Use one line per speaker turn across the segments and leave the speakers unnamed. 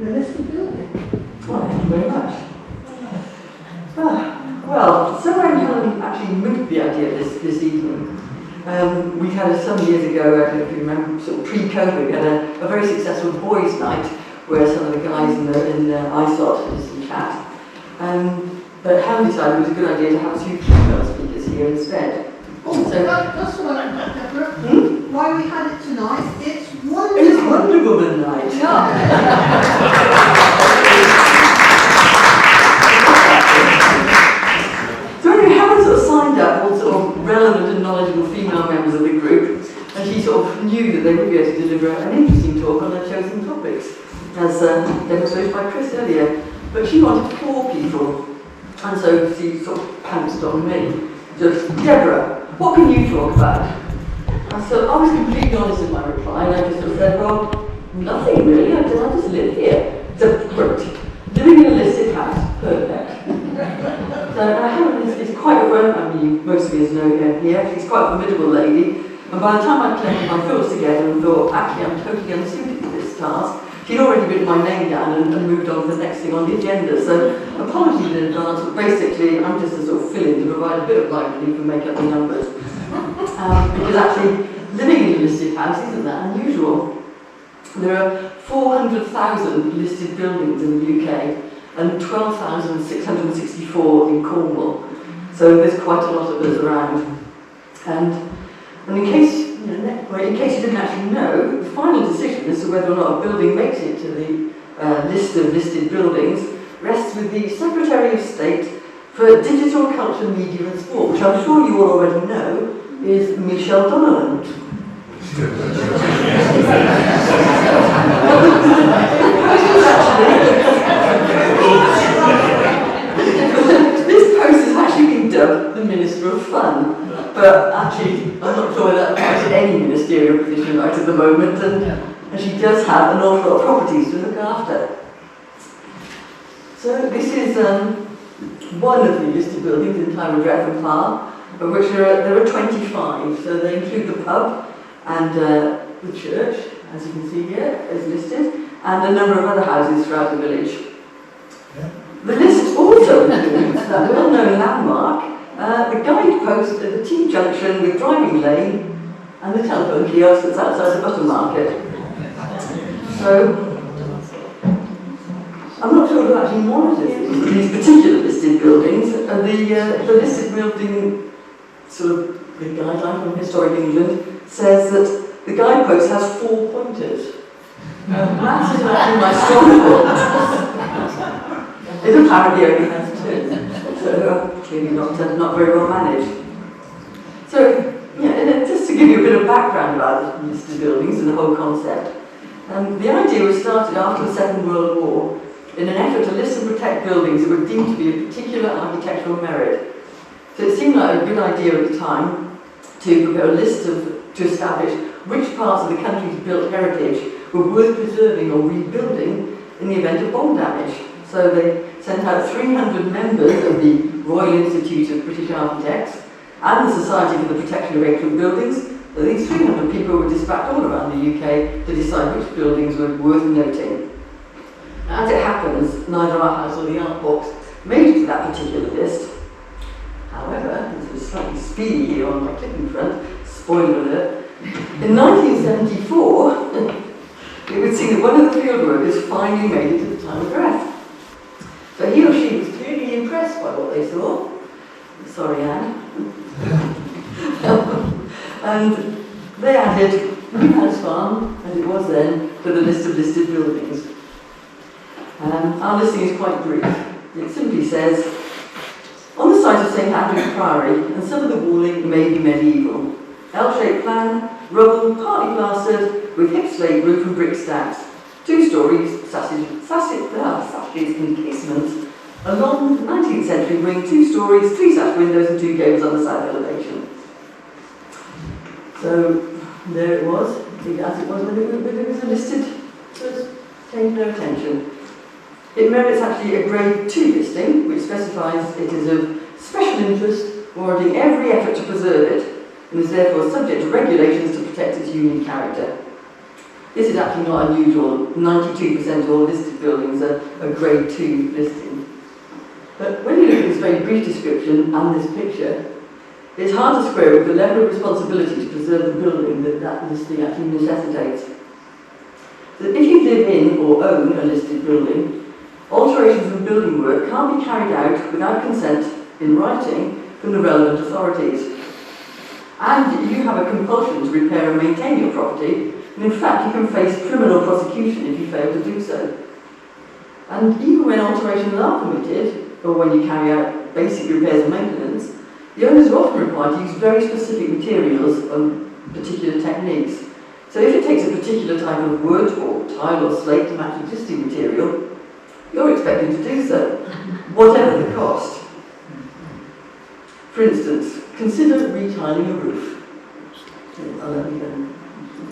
in a listed building.
Well, thank you very much. Well, so when Helen actually moved the idea this evening, we had some years ago, I don't know if you remember, sort of pre-COVID, we had a very successful boys' night where some of the guys in ISOT did some chat. But Helen decided it was a good idea to have two female speakers here instead.
Oh, so that's what I meant, Deborah. Why we had it tonight, it's Wonder
It's Wonder Woman night. So anyway, Helen sort of signed up all sort of relevant and knowledgeable female members of the group, and she sort of knew that they would be able to deliver an interesting talk on their chosen topics, as demonstrated by Chris earlier. But she wanted 4 people, and so she sort of pounced on me. Just, Deborah, what can you talk about? And so I was completely honest in my reply, and I just sort of said, well, nothing really, I just live here. So, great. Living in a listed house, perfect. So Helen is quite a most of you know her here, she's quite a formidable lady, and by the time I collected my thoughts together and thought, actually I'm totally unsuited to this task, she'd already written my name down and moved on to the next thing on the agenda. So apologies in advance, but basically I'm just a sort of fill-in to provide a bit of light relief and make up the numbers. Because actually, living in a listed house isn't that unusual. There are 400,000 listed buildings in the UK and 12,664 in Cornwall. So there's quite a lot of us around. And in case you didn't actually know, the final decision as to whether or not a building makes it to the list of listed buildings rests with the Secretary of State for Digital, Culture, Media and Sport, which I'm sure you all already know is Michelle Donnellan. This post has actually been dubbed the Minister of Fun, but actually I'm not sure that applies to any ministerial position right at the moment, and she does have an awful lot of properties to look after. So this is one of the listed buildings in Tyre and Parr, of which there are 25, so they include the pub and the church, as you can see here, is listed, and a number of other houses throughout the village. Yeah. The list also includes that well-known landmark, the guidepost at the T-junction with driving lane and the telephone kiosk that's outside the Butter Market. So, I'm not sure who actually monitors these particular listed buildings, and the listed building sort of the guideline from Historic England says that the guidepost has 4 pointers. Maths isn't actually my strong point. It apparently only has 2, so clearly not very well managed. So, yeah, just to give you a bit of background about the listed buildings and the whole concept, the idea was started after the Second World War in an effort to list and protect buildings that were deemed to be of particular architectural merit. So it seemed like a good idea at the time to prepare a list to establish which parts of the country's built heritage were worth preserving or rebuilding in the event of bomb damage. So they sent out 300 members of the Royal Institute of British Architects and the Society for the Protection of Ancient Buildings. So these 300 people were dispatched all around the UK to decide which buildings were worth noting. As it happens, neither our house or the art box made it to that particular list. However, this is slightly speedy here on my clipping front, spoiler alert, in 1974, it would seem that one of the field workers finally made it to the time of death. So he or she was clearly impressed by what they saw. Sorry, Anne. And they added Newhouse Farm, as it was then, to the list of listed buildings. Our listing is quite brief. It simply says, on the site of St Andrew's Priory, and some of the walling may be medieval. L-shaped plan, rubble, partly plastered, with hip slate roof and brick stacks. 2 stories, sashes and casements. A long 19th century wing, 2 stories, 3 sash windows and 2 gables on the south elevation. So there it was, as it was when it was listed, first paid no attention. It merits actually a grade 2 listing, which specifies it is of special interest, warranting every effort to preserve it, and is therefore subject to regulations to protect its unique character. This is actually not unusual. 92% of all listed buildings are grade 2 listing. But when you look at this very brief description and this picture, it's hard to square with the level of responsibility to preserve the building that listing actually necessitates. So if you live in or own a listed building, alterations in building work can't be carried out without consent in writing from the relevant authorities. And you have a compulsion to repair and maintain your property, and in fact you can face criminal prosecution if you fail to do so. And even when alterations are permitted, or when you carry out basic repairs and maintenance, the owners are often required to use very specific materials and particular techniques. So if it takes a particular type of wood or tile or slate to match existing material, you're expected to do so, whatever the cost. For instance, consider retiling a roof.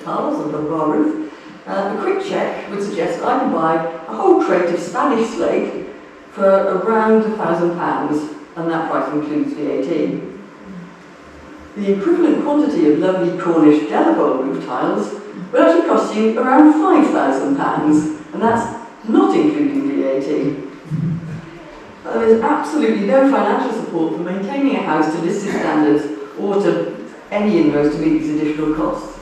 Tiles on the bar roof. A quick check would suggest that I can buy a whole crate of Spanish slate for around £1,000, and that price includes VAT. The equivalent quantity of lovely Cornish Delabole roof tiles will actually cost you around £5,000, and that's not including VAT. There's absolutely no financial support for maintaining a house to listed standards or to any inroads to meet these additional costs.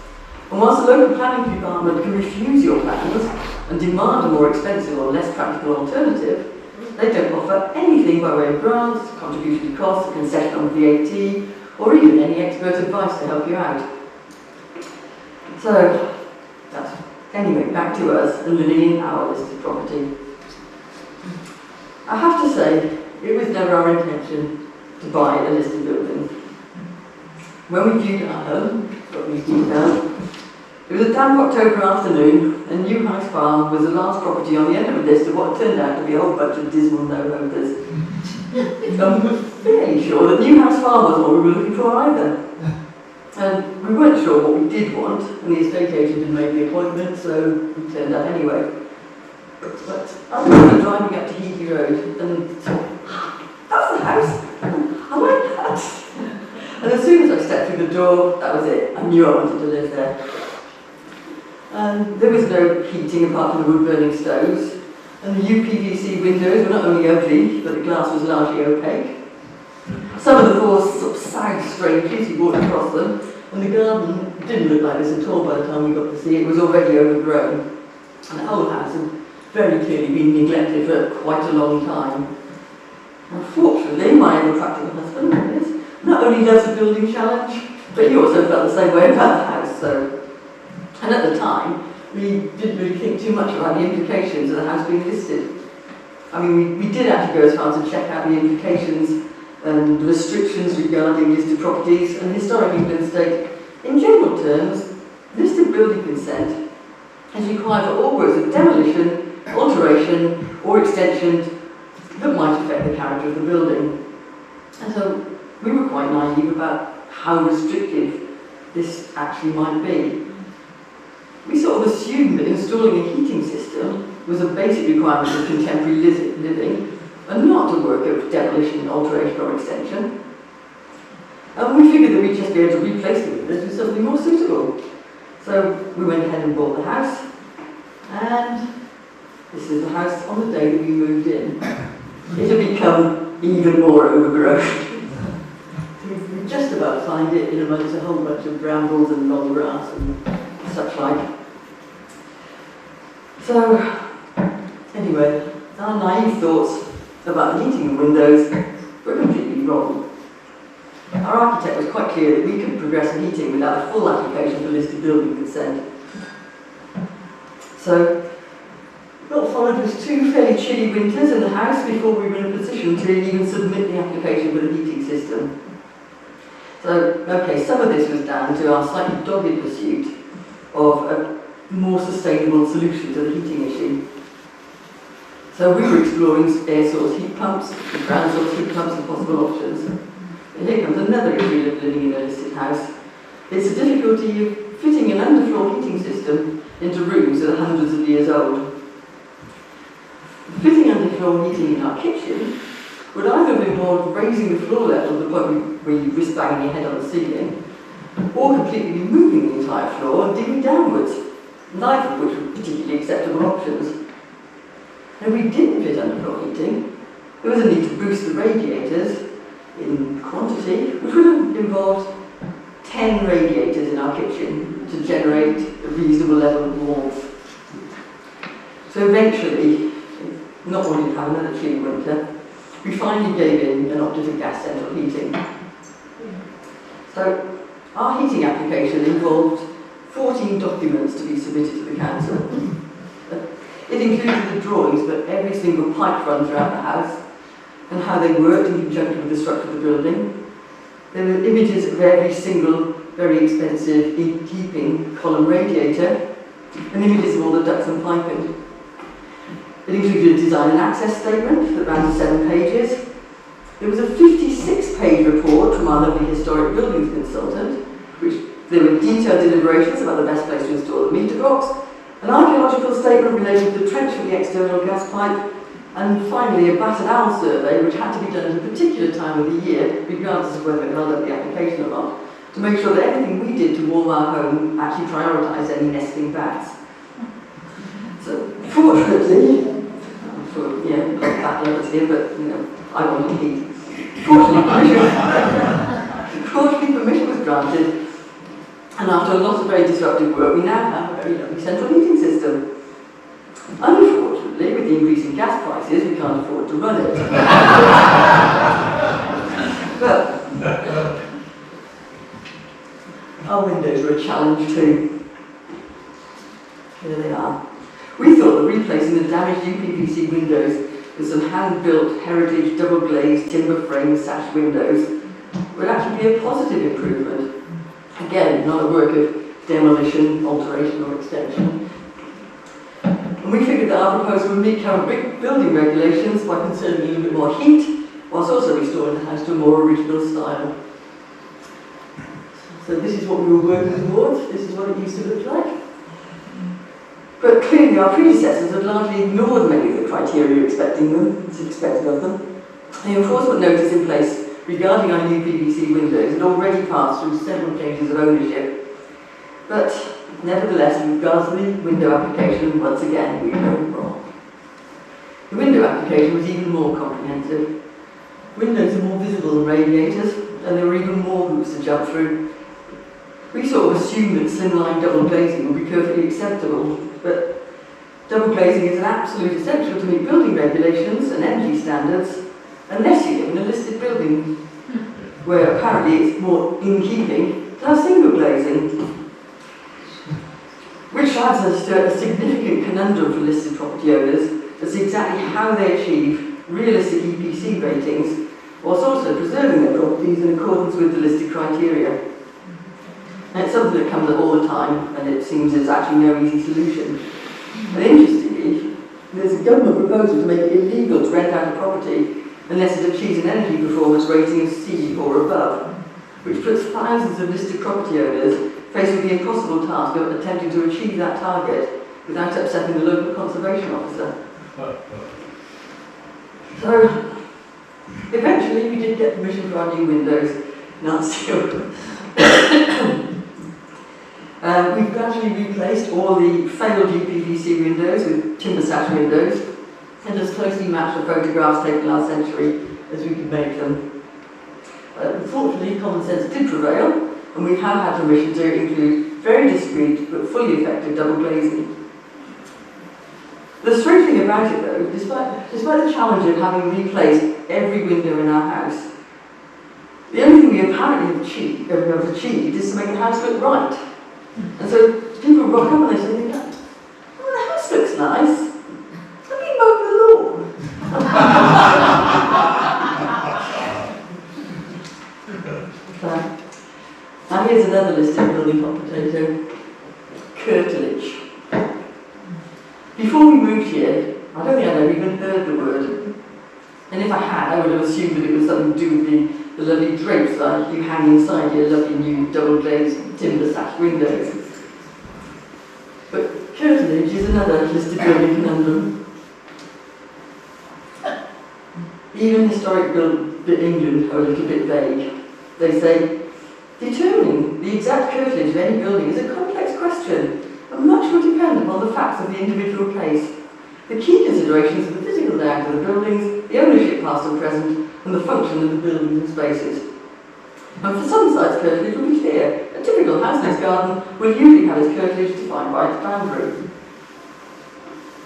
And whilst the local planning department can refuse your plans and demand a more expensive or less practical alternative, they don't offer anything by way of grants, contribution to costs, concession on VAT, or even any expert advice to help you out. So, anyway, back to us and living in our listed property. I have to say, it was never our intention to buy a listed building. When we viewed our home, got these details, it was a damp October afternoon, and Newhouse Farm was the last property on the end of a list of what turned out to be a whole bunch of dismal no-hopers. I'm fairly sure that Newhouse Farm wasn't what we were looking for either. And we weren't sure what we did want, and the estate agent had made the appointment, so we turned up anyway. But I remember driving up to Heathrow Road and thought, that's the house! I like that! And as soon as I stepped through the door, that was it. I knew I wanted to live there. And there was no heating apart from the wood-burning stoves, and the UPVC windows were not only ugly, but the glass was largely opaque. Some of the floors sort of sagged strangely as you walked across them, and the garden didn't look like this at all by the time we got to see it. It was already overgrown, and the whole house had very clearly been neglected for quite a long time. Unfortunately, my ever practical husband, not only loves a building challenge, but he also felt the same way about the house. And at the time, we didn't really think too much about the implications of the house being listed. I mean, we did actually go as far as to check out the implications and restrictions regarding listed properties and historic England state. In general terms, listed building consent is required for all works of demolition, alteration, or extension that might affect the character of the building. And so we were quite naive about how restrictive this actually might be. We sort of assumed that installing a heating system was a basic requirement of contemporary living and not a work of demolition, alteration or extension. And we figured that we'd just be able to replace the windows with something more suitable. So we went ahead and bought the house, and this is the house on the day that we moved in. It had become even more overgrown. We just about find it in amongst a whole bunch of brambles and long grass and such like. So, anyway, our naive thoughts about the heating of windows were completely wrong. Our architect was quite clear that we could progress in heating without a full application for listed building consent. So, what followed was 2 fairly chilly winters in the house before we were in a position to even submit the application for the heating system. So, okay, some of this was down to our slightly dogged pursuit of a more sustainable solution to the heating issue. So we were exploring air source heat pumps, ground source heat pumps and possible options. And here comes another issue of living in a listed house. It's the difficulty of fitting an underfloor heating system into rooms that are hundreds of years old. Fitting underfloor heating in our kitchen would either involve raising the floor level to the point where you risk banging your head on the ceiling, or completely removing the entire floor and digging downwards. neither of which were particularly acceptable options. And we didn't fit underfloor heating. There was a need to boost the radiators in quantity, which would have involved 10 radiators in our kitchen to generate a reasonable level of warmth. So eventually, not wanting to have another chilly winter, we finally gave in and opted for gas central heating. So our heating application involved 14 documents to be submitted to the council. It included the drawings for every single pipe run throughout the house and how they worked in conjunction with the structure of the building. There were images of every single very expensive in-keeping column radiator and images of all the ducts and piping. It included a design and access statement that ran to 7 pages. There was a 56-page report from our lovely historic buildings consultant, which there were detailed deliberations about the best place to install the meter box, an archaeological statement relating to the trench of the external gas pipe, and finally a battered owl survey, which had to be done at a particular time of the year, regardless of whether it held up the application or not, to make sure that everything we did to warm our home actually prioritised any nesting bats. So, fortunately, I'm sure, yeah, we've got bat lovers here, but, you know, I wanted heat. Fortunately, permission was granted, and after a lot of very disruptive work, we now have a very lovely central heating system. Unfortunately, with the increase in gas prices, we can't afford to run it. But our windows were a challenge too. Here they are. We thought that replacing the damaged UPVC windows with some hand-built heritage double-glazed timber frame sash windows would actually be a positive improvement. Again, not a work of demolition, alteration or extension. And we figured that our proposal would meet current building regulations by conserving a little bit more heat, whilst also restoring the house to a more original style. So this is what we were working towards, this is what it used to look like. But clearly our predecessors had largely ignored many of the criteria expected of them. The enforcement notice in place regarding our new PVC windows had already passed through several changes of ownership. But nevertheless, with regards to the window application, once again, we were wrong. The window application was even more comprehensive. Windows are more visible than radiators, and there were even more hoops to jump through. We sort of assumed that slimline double glazing would be perfectly acceptable, but double glazing is an absolute essential to meet building regulations and energy standards, unless you live in a listed building, where apparently it's more in keeping to have single glazing, which adds us to a significant conundrum for listed property owners as to exactly how they achieve realistic EPC ratings, whilst also preserving their properties in accordance with the listed criteria. And it's something that comes up all the time, and it seems there's actually no easy solution. And interestingly, there's a government proposal to make it illegal to rent out a property unless it achieves an energy performance rating of C or above, which puts thousands of listed property owners faced with the impossible task of attempting to achieve that target without upsetting the local conservation officer. So, eventually we did get permission for our new windows, not still. We've gradually replaced all the failed UPVC windows with timber sash windows, and as closely matched the photographs taken last century as we could make them. Unfortunately, common sense did prevail, and we have had permission to include very discreet but fully effective double glazing. The strange thing about it, though, despite the challenge of having replaced every window in our house, the only thing we apparently have achieved is to make the house look right. And so people rock up and they say, "Oh, the house looks nice. Have you mowed the lawn?" Now here's another listed building hot potato: curtilage. Before we moved here, I don't think I'd ever even heard the word. And if I had, I would have assumed that it was something to do with the lovely drapes that you hang inside your lovely new double-glazed timber sash windows. But curtilage is another listed building conundrum. Even historic England are a little bit vague. They say, determining the exact curtilage of any building is a complex question, and much will depend the individual place. The key considerations are the physical layout of the buildings, the ownership past and present, and the function of the buildings and spaces. And for some sites, curtilage will be clear. A typical houseless garden will usually have its curtilage defined by its boundary.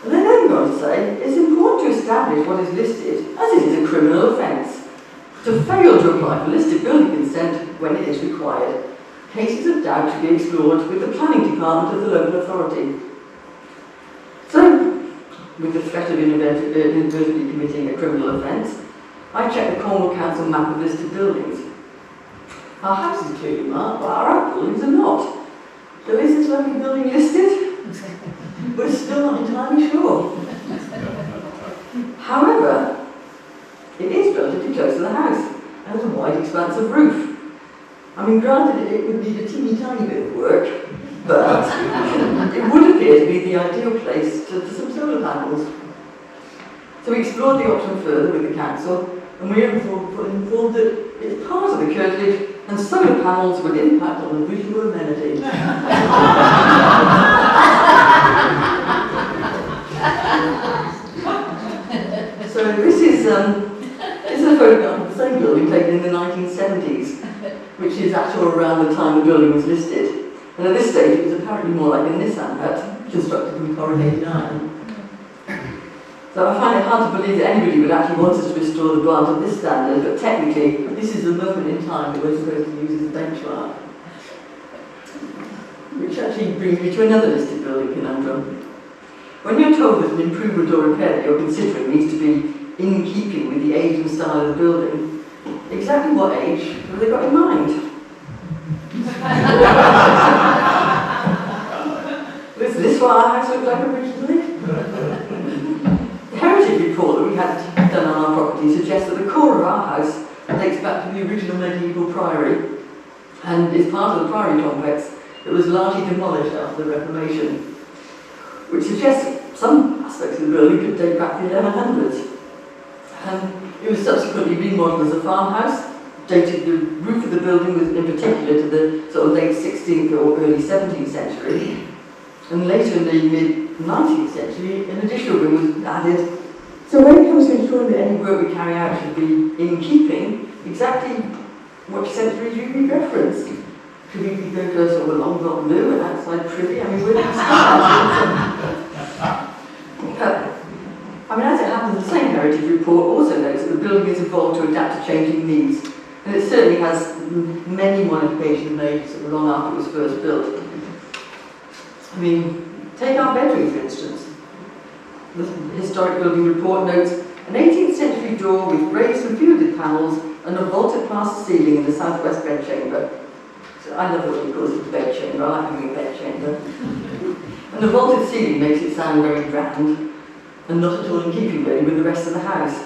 And they then go on to say, it's important to establish what is listed, as it is a criminal offence, to fail to apply for listed building consent when it is required. Cases of doubt should be explored with the planning department of the local authority. So, with the threat of inadvertently committing a criminal offence, I checked the Cornwall Council map of listed buildings. Our house is clearly marked, but our outbuildings are not. So is this local building listed? We're still not entirely sure. However, it is relatively close to the house and has a wide expanse of roof. I mean, granted, it would need a teeny tiny bit of work, but it would appear to be the ideal place to some solar panels. So we explored the option further with the council, and we were informed that it's part of the curtilage and solar panels would impact on the visual amenity. So this is a photograph of the same building taken in the 1970s, which is at or around the time the building was listed. And at this stage it was apparently more like a Nissan hut, constructed from corrugated iron. So I find it hard to believe that anybody would actually want us to restore the plant at this standard, but technically this is the moment in time that we're supposed to use as a benchmark. Which actually brings me to another listed building conundrum. When you're told that an improvement or repair that you're considering needs to be in keeping with the age and style of the building, exactly what age have they got in mind? Was this what our house looked like originally? The heritage report that we had done on our property suggests that the core of our house dates back to the original medieval priory and is part of the priory complex that was largely demolished after the Reformation, which suggests some aspects of the building could date back to the 1100s. It was subsequently remodeled as a farmhouse, dated the roof of the building was in particular to the sort of late 16th or early 17th century. And later in the mid-19th century, an additional room was added. So when it comes to ensuring that any work we carry out should be in keeping, exactly which century do we reference? Should we go to a sort of a long block blue and outside privy? I mean, where do we start? I mean, as it happens, the same heritage report also notes that the building is evolved to adapt to changing needs. And it certainly has many modifications made sort of long after it was first built. I mean, take our bedroom, for instance. The historic building report notes an 18th century door with raised and fielded panels and a vaulted plaster ceiling in the southwest bedchamber. So I love what he calls it bedchamber, I like having a bedchamber. And the vaulted ceiling makes it sound very grand and not at all in keeping really with the rest of the house.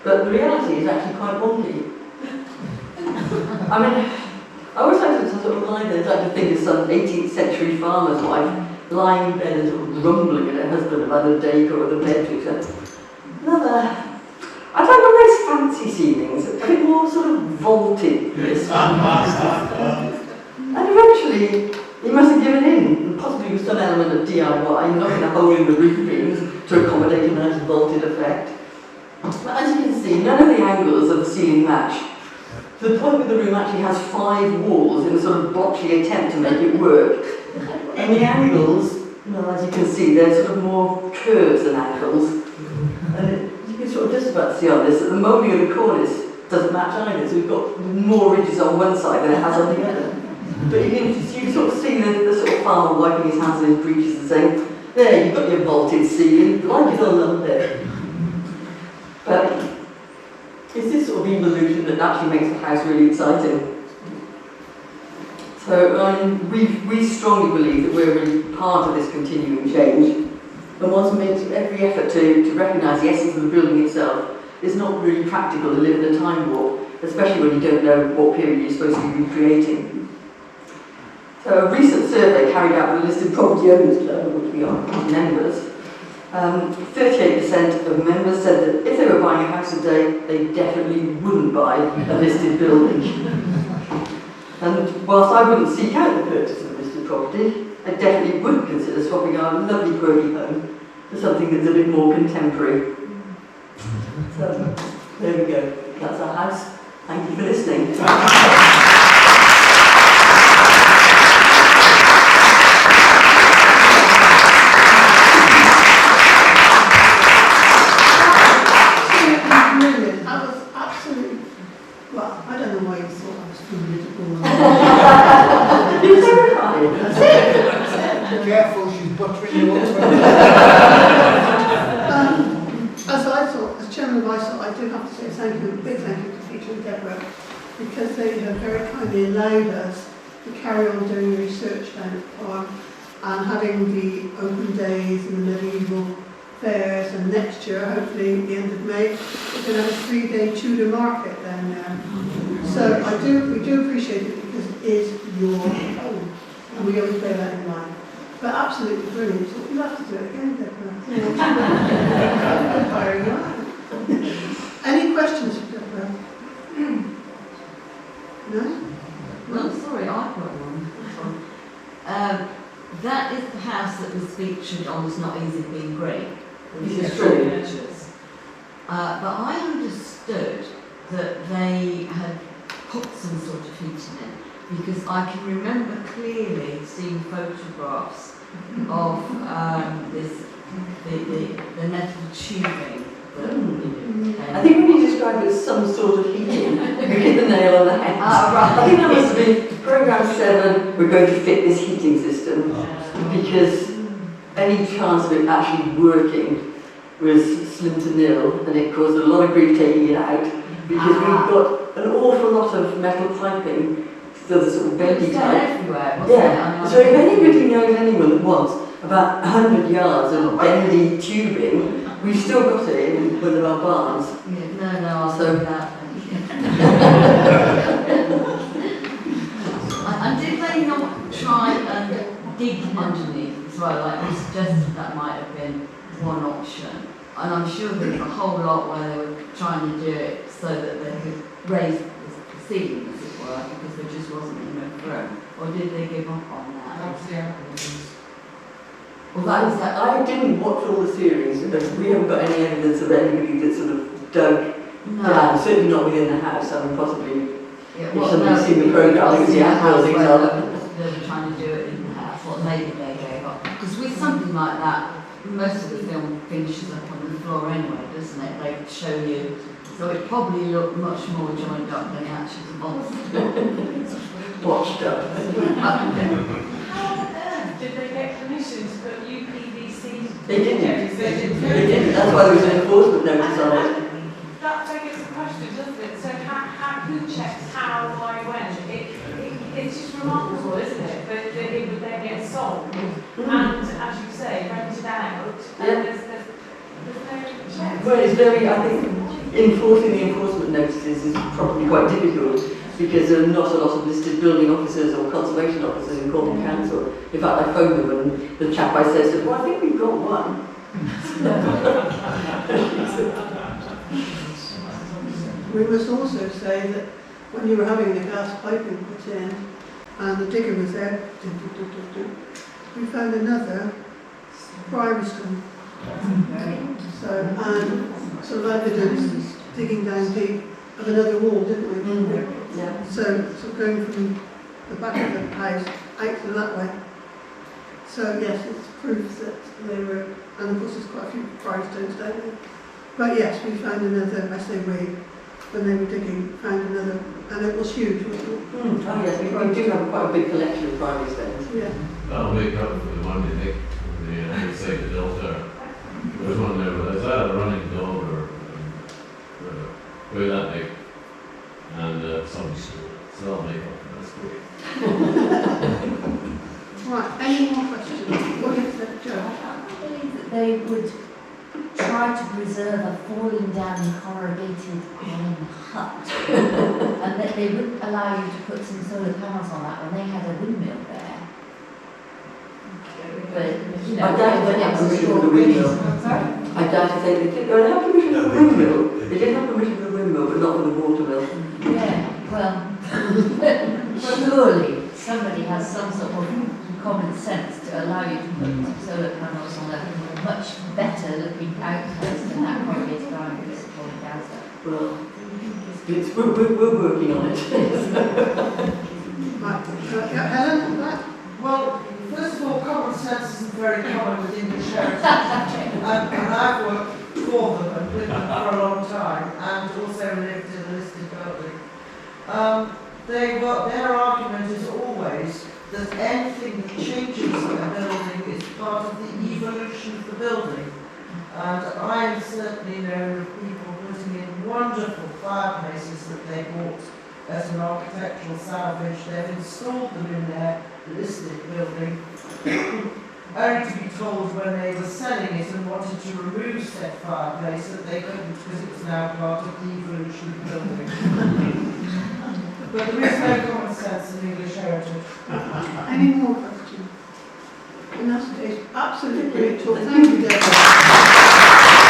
But the reality is actually quite wonky. I mean, I always like to sort of lie there, like to think of some 18th century farmer's wife lying in bed and sort of grumbling at her husband about the decor of the bedroom. I'd like one of those fancy ceilings, a bit more sort of vaulted this And eventually, he must have given in, and possibly with some element of DIY, knocking a hole in the roof beams to accommodate a nice vaulted effect. But as you can see, none of the angles of the ceiling match. To the point that the room actually has 5 walls in a sort of botchy attempt to make it work. And the angles, as you can see, they're sort of more curves than angles. And you can sort of just about see on this that the moulding of the cornice doesn't match either, so we've got more ridges on one side than it has on the other. But you can sort of see the sort of farmer wiping his hands in his breeches and saying, there, you've got your vaulted ceiling, like it all up there. But it's this sort of evolution that actually makes the house really exciting. So we strongly believe that we're really part of this continuing change, and want to make every effort to recognise the essence of the building itself. It's not really practical to live in a time warp, especially when you don't know what period you're supposed to be recreating. So a recent survey carried out with the listed property owners club, of which we are members, 38% of members said that if they were buying a house today, they definitely wouldn't buy a listed building. And whilst I wouldn't seek out the purchase of a listed property, I definitely would consider swapping our lovely Quirky home for something that's a bit more contemporary. So, there we go. That's our house. Thank you for listening.
Brilliant. That was absolutely, well, I don't know why you thought I was political.
You're terrifying.
Careful, she's buttering you up.
As I thought, as chairman of ISOT, I do have to say thank you, a big thank you to Peter and Deborah, because they have very kindly allowed us to carry on doing research down at the farm and having the open days and the medieval fairs, and next year, hopefully at the end of May, we're going to have a 3-day Tudor market down there. So we do appreciate it because it is your home, and we always bear that in mind. But absolutely brilliant. So we'll have to do it again, Deborah. Any questions for Deborah? No?
Well, sorry, I've got one. That is the house that was featured on It's Not Easy Being Great.
This is true.
But I understood that they had put some sort of heating in, because I can remember clearly seeing photographs of the metal tubing.
I think when you describe it as some sort of heating, you hit the nail on the head.
Right.
I think that must have been Programme 7, we're going to fit this heating system, because any chance of it actually working was slim to nil, and it caused a lot of grief taking it out, because we've got an awful lot of metal piping, so the sort of bendy type.
Everywhere, wasn't it?
Yeah, so if anybody knows anyone that wants about 100 yards of bendy tubing, we've still got it in one of our barns.
Yeah, no, I'll
So-
do that. And did they not try and dig underneath as well? Like you suggested, that might have been one option. And I'm sure there's a whole lot where they were trying to do it so that they could raise the ceiling, as it were, because there just wasn't enough room. Or did they give up on that? Well, that was that.
I didn't watch all the series, because we haven't got any evidence of anybody that sort of dug down, certainly not within the house, I mean possibly.
Yeah,
If somebody's seen the programme, you can see how buildings are.
They were trying to do it in the house, what maybe they gave up. Because with something like that, most of the film finishes up on the floor anyway, doesn't it? They show you, so it probably looked much more joined up than it actually was.
Watched up.
How on earth did they get permission to put UPVC?
They didn't.
They didn't.
They didn't. That's why there was an enforcement notice on it.
That begs the question, doesn't it? So who checks how, why, when? It's just remarkable, isn't it? That it would then get sold and, as you say, rented out, and there's no checks.
Well, it's very, I think, enforcing the enforcement notices is probably quite difficult, because there are not a lot of listed building officers or conservation officers in Cornwall Council. In fact, I phoned them and the chap I said, well, I think we've got one.
We must also say that when you were having the gas piping put in and the digger was there, we found another priory stone. So, and sort of evidence digging down deep of another wall, didn't we?
Yeah.
So going from the back of the house out to that way. So yes, it's proof that they were, and of course there's quite a few priory stones down there. But yes, we found another, I say we, when they were digging, found another, and it was huge, wasn't it?
Oh yes, we do have quite a big collection of primary stones.
Yeah.
That'll make up for the one they think inside the delta. There's one there, but is that a running dog or way that big? And some school. So that'll make up for this.
Right, any more questions? What is that, Joe?
I can't believe that they would try to preserve a falling down corrugated iron hut and that they wouldn't allow you to put some solar panels on that when they had a windmill there. But, you know,
I doubt they had permission for the windmill.
Sorry?
I doubt if they did. They had permission for the windmill. They did have permission for the windmill, but not for the watermill.
Yeah, well, surely somebody has some sort of common sense to allow you to put solar panels on a much better looking outhouse than that corrugated iron that's falling down.
Well, we're working on it.
Right, yeah, Helen, that?
Well, first of all, common sense isn't very common with English heritage. And I've worked for them and with them for a long time, and also lived in a listed building. Their argument is always that anything that changes a building is part of the evolution of the building. And I have certainly known of people putting in wonderful fireplaces that they bought as an architectural salvage. They've installed them in their listed building, only to be told when they were selling it and wanted to remove said fireplace that they couldn't because it was now part of the evolution of the building. But there is no common sense in English heritage.
Any more questions? And that's absolutely brilliant talk. Thank you, Deborah.